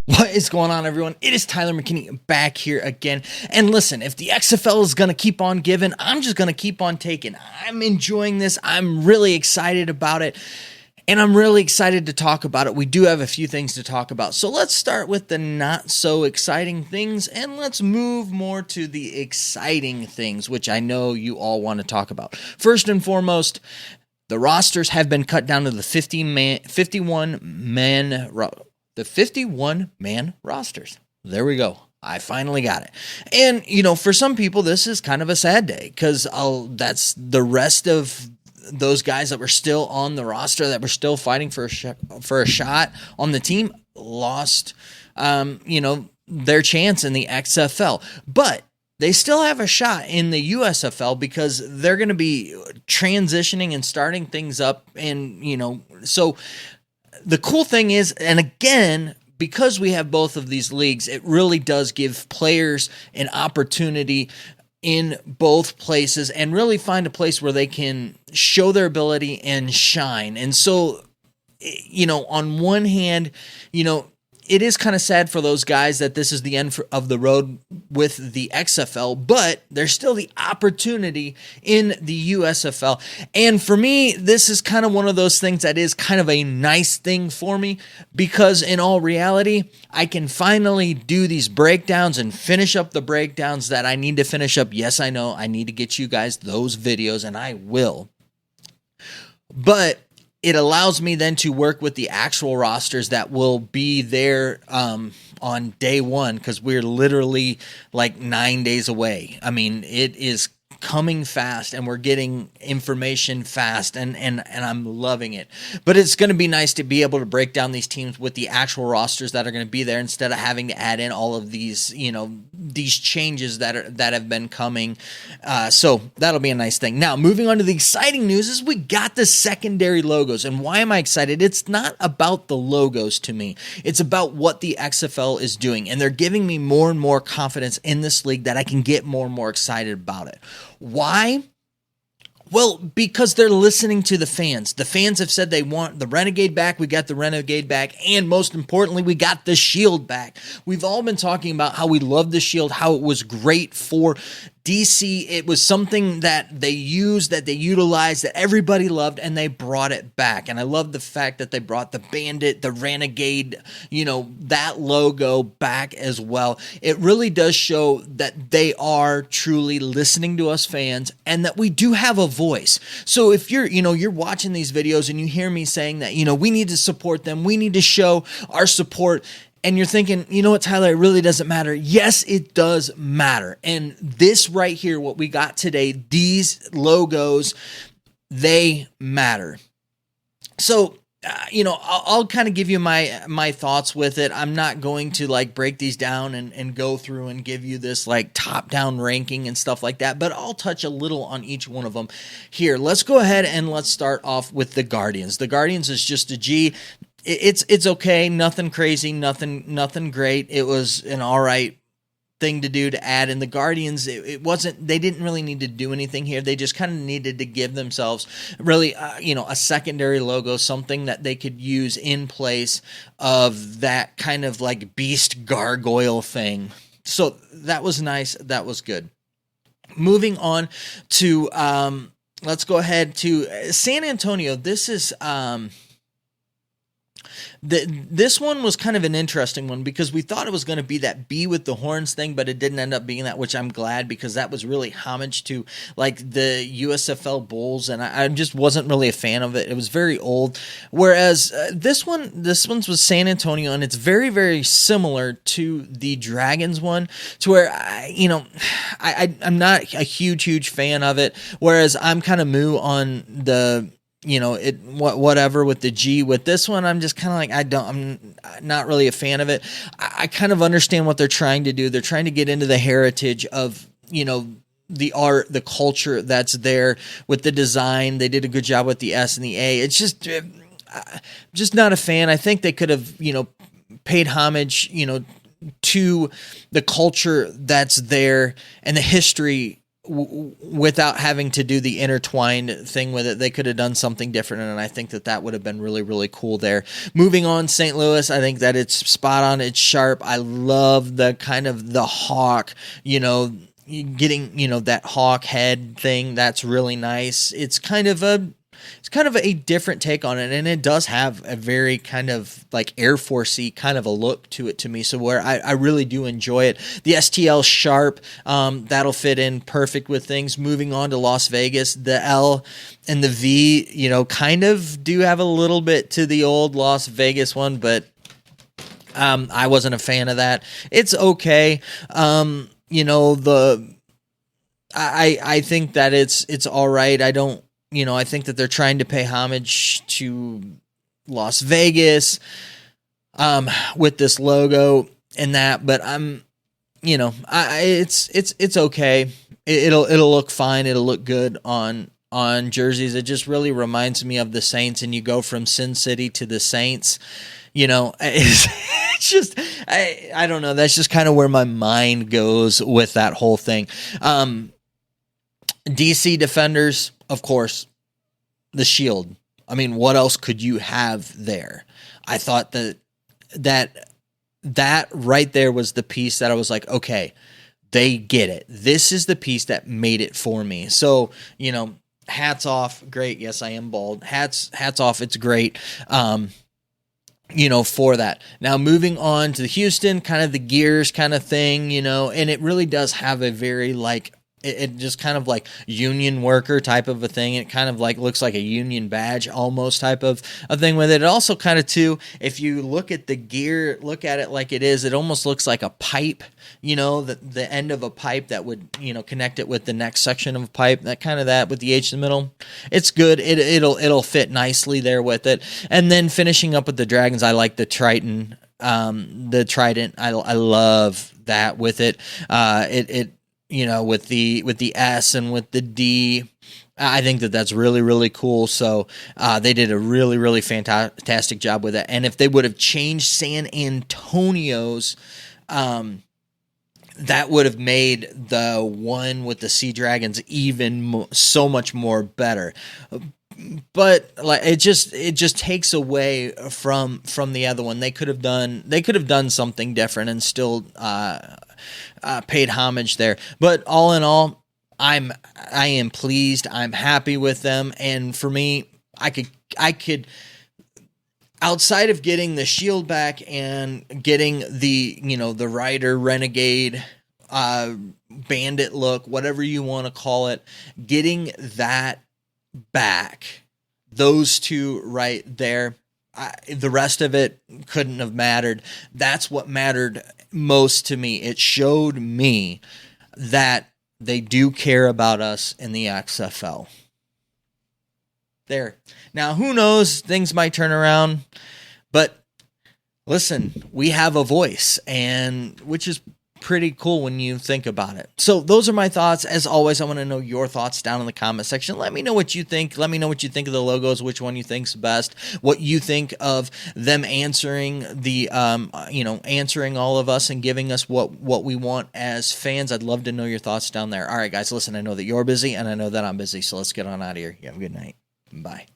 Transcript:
What is going on, everyone? It is Tyler McKinney back here again. And listen, if the XFL is going to keep on giving, I'm just going to keep on taking. I'm enjoying this. I'm really excited about it. And I'm really excited to talk about it. We do have a few things to talk about. So let's start with the not so exciting things and let's move more to the exciting things, which I know you all want to talk about. First and foremost, the rosters have been cut down to the 51-man rosters. There we go. I finally got it. And, for some people, this is kind of a sad day because that's the rest of those guys that were still on the roster, that were still fighting for a shot on the team, lost, their chance in the XFL. But they still have a shot in the USFL because they're going to be transitioning and starting things up. And, so the cool thing is, and again, because we have both of these leagues, it really does give players an opportunity in both places and really find a place where they can show their ability and shine. And so, on one hand, it is kind of sad for those guys that this is the end of the road with the XFL, but there's still the opportunity in the USFL. And for me, this is kind of one of those things that is kind of a nice thing for me because in all reality, I can finally do these breakdowns and finish up the breakdowns that I need to finish up. Yes, I know I need to get you guys those videos, and I will. But it allows me then to work with the actual rosters that will be there on day one because we're literally like 9 days away. I mean, it is coming fast and we're getting information fast and I'm loving it. But it's going to be nice to be able to break down these teams with the actual rosters that are going to be there instead of having to add in all of these, these changes that have been coming. So that'll be a nice thing. Now, moving on to the exciting news is we got the secondary logos. And why am I excited? It's not about the logos to me. It's about what the XFL is doing. And they're giving me more and more confidence in this league that I can get more and more excited about it. Why? Well, because they're listening to the fans. The fans have said they want the Renegade back. We got the Renegade back. And most importantly, we got the Shield back. We've all been talking about how we love the Shield, how it was great for DC. It was something that they used, that they utilized, that everybody loved, and they brought it back. And I love the fact that they brought the Bandit, the Renegade, that logo back as well. It really does show that they are truly listening to us fans and that we do have a voice. So if you're watching these videos and you hear me saying that, we need to support them, we need to show our support, and you're thinking, you know what, Tyler, it really doesn't matter. Yes, it does matter. And this right here, what we got today, these logos, they matter. So, I'll kind of give you my thoughts with it. I'm not going to break these down and go through and give you this top-down ranking and stuff like that, but I'll touch a little on each one of them here. Let's go ahead and let's start off with the Guardians. The Guardians is just a G. It's okay, nothing crazy, nothing great. It was an all right thing to do to add. And the Guardians, it wasn't, they didn't really need to do anything here. They just kind of needed to give themselves really, a secondary logo, something that they could use in place of that kind of beast gargoyle thing. So that was nice. That was good. Moving on to, let's go ahead to San Antonio. This is, this one was kind of an interesting one because we thought it was going to be that bee with the horns thing, but it didn't end up being that, which I'm glad because that was really homage to the USFL Bulls, and I just wasn't really a fan of it. It was very old. Whereas this one's was San Antonio, and it's very, very similar to the Dragons one, to where I'm not a huge fan of it. Whereas I'm kind of moo on the whatever with the G. With this one, I'm just kind of I'm not really a fan of it. I kind of understand what they're trying to do. They're trying to get into the heritage of, the art, the culture that's there with the design. They did a good job with the S and the A. It's just not a fan. I think they could have, paid homage, to the culture that's there and the history without having to do the intertwined thing with it. They could have done something different, and I think that would have been really, really cool there. Moving on, St. Louis, I think that it's spot on. It's sharp. I love the kind of the hawk, getting, that hawk head thing. That's really nice. It's kind of a different take on it, and it does have a very kind of like Air Force-y kind of a look to it to me, so where I really do enjoy it. The STL Sharp, that'll fit in perfect with things. Moving on to Las Vegas, the L and the V, kind of do have a little bit to the old Las Vegas one, but I wasn't a fan of that. It's okay. I think that it's all right. I think that they're trying to pay homage to Las Vegas with this logo and that, but it's okay. It'll look fine. It'll look good on jerseys. It just really reminds me of the Saints, and you go from Sin City to the Saints. It's just I don't know. That's just kind of where my mind goes with that whole thing. DC Defenders, of course, the shield. I mean, what else could you have there? I thought that right there was the piece that I was like, okay, they get it. This is the piece that made it for me. So, hats off. Great. Yes, I am bald. Hats off. It's great. For that. Now, moving on to the Houston, kind of the gears kind of thing, and it really does have a very it just kind of like union worker type of a thing. It kind of like looks like a union badge almost type of a thing with it. It also kind of too, if you look at the gear, look at it like it is, it almost looks like a pipe, the end of a pipe that would, connect it with the next section of a pipe, that with the H in the middle. It's good. It'll fit nicely there with it. And then finishing up with the Dragons, I like the Triton, the Trident. I love that with it. With the S and with the D, I think that's really, really cool. So they did a really, really fantastic job with it. And if they would have changed San Antonio's, that would have made the one with the Sea Dragons even so much more better. But it just takes away from the other one. They could have done something different and still paid homage there. But all in all, I am pleased. I'm happy with them. And for me, I could outside of getting the shield back and getting the Rider Renegade bandit look, whatever you want to call it, getting that back, those two right there, the rest of it couldn't have mattered. That's what mattered most to me. It showed me that they do care about us in the XFL. There. Now, who knows? Things might turn around, but listen, we have a voice, and which is pretty cool when you think about it. So those are my thoughts. As always, I want to know your thoughts down in the comment section. Let me know what you think. Let me know what you think of the logos, which one you think's best, what you think of them answering the, answering all of us and giving us what we want as fans. I'd love to know your thoughts down there. All right, guys, listen, I know that you're busy and I know that I'm busy, so let's get on out of here. You have a good night. Bye.